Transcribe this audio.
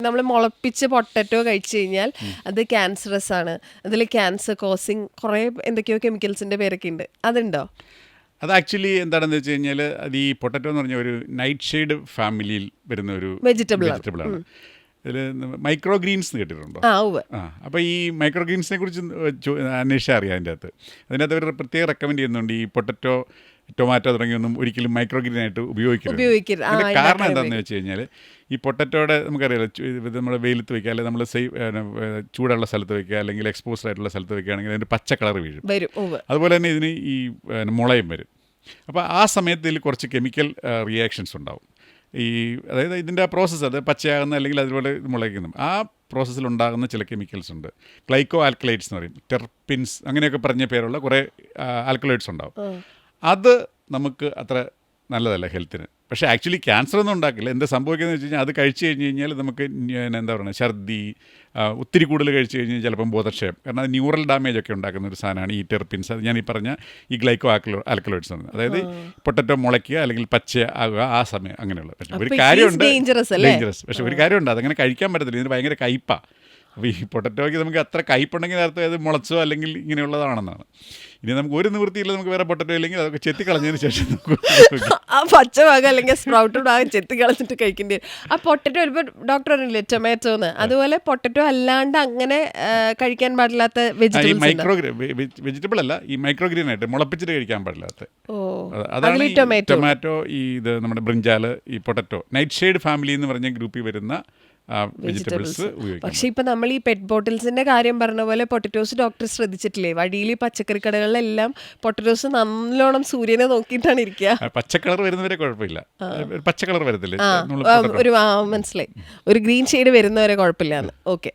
നമ്മൾ മുളപ്പിച്ച് പൊട്ടറ്റോ കഴിച്ചു കഴിഞ്ഞാൽ അത് ക്യാൻസറസ് ആണ്, അതിൽ ക്യാൻസർ കോസിങ് കുറേ എന്തൊക്കെയോ കെമിക്കൽസിന്റെ പേരൊക്കെ ഉണ്ട്, അതുണ്ടോ? അത് ആക്ച്വലി എന്താണെന്ന് വെച്ച് കഴിഞ്ഞാൽ അത് ഈ പൊട്ടറ്റോ എന്ന് പറഞ്ഞ ഒരു നൈറ്റ് ഷെയ്ഡ് ഫാമിലിയിൽ വരുന്ന ഒരു വെജിറ്റബിൾ ആണ്. ഇതിൽ മൈക്രോ ഗ്രീൻസ് കേട്ടിട്ടുണ്ടോ? അപ്പോൾ ഈ മൈക്രോ ഗ്രീൻസിനെ കുറിച്ച് അന്വേഷിച്ചാൽ അറിയാം. അതിനകത്ത് അവർ പ്രത്യേകം റെക്കമെൻഡ് ചെയ്യുന്നുണ്ട് ഈ പൊട്ടറ്റോ, ടൊമാറ്റോ തുടങ്ങിയൊന്നും ഒരിക്കലും മൈക്രോ ഗ്രീൻ ആയിട്ട് ഉപയോഗിക്കരുത്. അതിൻ്റെ കാരണം എന്താണെന്ന് വെച്ച് കഴിഞ്ഞാൽ ഈ പൊട്ടറ്റോയുടെ നമുക്കറിയാലോ, ഇത് നമ്മൾ വെയിലത്ത് വയ്ക്കുക, അല്ലെങ്കിൽ നമ്മൾ ചൂടുള്ള സ്ഥലത്ത് വയ്ക്കുക, അല്ലെങ്കിൽ എക്സ്പോസ്ഡ് ആയിട്ടുള്ള സ്ഥലത്ത് വയ്ക്കുകയാണെങ്കിൽ അതിൻ്റെ പച്ച കളർ വീഴും. അതുപോലെ തന്നെ ഇതിന് ഈ മുളയും വരും. അപ്പോൾ ആ സമയത്ത് ഇതിൽ കുറച്ച് കെമിക്കൽ റിയാക്ഷൻസ് ഉണ്ടാവും. അതായത് ഇതിൻ്റെ പ്രോസസ്സ്, അത് പച്ചയാകുന്ന അല്ലെങ്കിൽ അതുപോലെ മുളയ്ക്കുന്നു, ആ പ്രോസസ്സിലുണ്ടാകുന്ന ചില കെമിക്കൽസ് ഉണ്ട്. ഗ്ലൈക്കോ ആൽക്കലൈഡ്സ് എന്ന് പറയും, ടെർപിൻസ് അങ്ങനെയൊക്കെ പറഞ്ഞ പേരുള്ള കുറേ ആൽക്കലൈഡ്സ് ഉണ്ടാവും. അത് നമുക്ക് അത്ര നല്ലതല്ല ഹെൽത്തിന്. പക്ഷേ ആക്ച്വലി ക്യാൻസർ ഒന്നും ഉണ്ടാക്കില്ല. എന്താ സംഭവിക്കുന്നത് വെച്ച് കഴിഞ്ഞാൽ അത് കഴിച്ചു കഴിഞ്ഞ് കഴിഞ്ഞാൽ നമുക്ക് എന്താ പറയുക, ഛർദി, ഒത്തിരി കൂടുതൽ കഴിച്ചു കഴിഞ്ഞാൽ ചിലപ്പം ബോധക്ഷയം, കാരണം അത് ന്യൂറൽ ഡാമേജ് ഒക്കെ ഉണ്ടാക്കുന്ന ഒരു സാധനമാണ് ഈ ടെർപിൻസ്. അത് ഞാൻ ഈ പറഞ്ഞ ഈ ഗ്ലൈക്കോ ആൽക്കലോയിഡ്സ് എന്ന്. അതായത് പൊട്ടറ്റോ മുളയ്ക്കുക അല്ലെങ്കിൽ പച്ച ആകുക, ആ സമയം അങ്ങനെയുള്ള. പക്ഷേ ഒരു കാര്യമുണ്ട്, ഡേഞ്ചറസ്. പക്ഷേ ഒരു കാര്യമുണ്ട്, അതങ്ങനെ കഴിക്കാൻ പറ്റത്തില്ല, ഇതിന് ഭയങ്കര കയ്പ്പാണ്. അപ്പോൾ ഈ പൊട്ടറ്റോയ്ക്ക് നമുക്ക് അത്ര കയ്പുണ്ടെങ്കിൽ അർത്ഥം അത് മുളച്ചോ അല്ലെങ്കിൽ ഇങ്ങനെയുള്ളതാണെന്നാണ്. ഇനി നമുക്ക് ഒരു നിവൃത്തിയില്ല, നമുക്ക് വേറെ പൊട്ടറ്റോ ഇല്ലെങ്കിൽ അതൊക്കെ ചെത്തി കളഞ്ഞതിന് ശേഷം ആ പച്ച ഭാഗം അല്ലെങ്കിൽ സ്പ്രൗട്ടഡ് ഭാഗം ചെത്തി കളഞ്ഞിട്ട് കഴിക്കേണ്ടി വരും. ആ പൊട്ടറ്റോ ഇപ്പോൾ ഡോക്ടർ പറഞ്ഞില്ലേ ടൊമാറ്റോ എന്ന്, അതുപോലെ പൊട്ടറ്റോ അല്ലാണ്ട് അങ്ങനെ കഴിക്കാൻ പാടില്ലാത്ത വെജിറ്റബിൾ അല്ല, ഈ മൈക്രോഗ്രീൻ ആയിട്ട് മുളപ്പിച്ചിട്ട് കഴിക്കാൻ പാടില്ലാത്ത അതാണ് ടൊമാറ്റോ, ഈ ഇത് നമ്മുടെ ബ്രിഞ്ചാല്, ഈ പൊട്ടറ്റോ, നൈറ്റ് ഷെയ്ഡ് ഫാമിലി എന്ന് പറഞ്ഞ ഗ്രൂപ്പിൽ വരുന്ന വെജിറ്റബിൾസ്. പക്ഷെ ഇപ്പൊ നമ്മൾ ഈ പെറ്റ് ബോട്ടിൽസിന്റെ കാര്യം പറഞ്ഞ പോലെ പൊട്ടറ്റോസ് ഡോക്ടർ ശ്രദ്ധിച്ചിട്ടില്ലേ? വഴിയിൽ പച്ചക്കറി കടകളിലെല്ലാം പൊട്ടറ്റോസ് നല്ലോണം സൂര്യനെ നോക്കിയിട്ടാണ് ഇരിക്കുക. പച്ചക്കളർ വരുന്നവരെ കുഴപ്പമില്ല, പച്ചക്കളർ വരത്തില്ല, മനസ്സിലായി, ഒരു ഗ്രീൻ ഷെയ്ഡ് വരുന്നവരെ കുഴപ്പമില്ല. ഓക്കെ.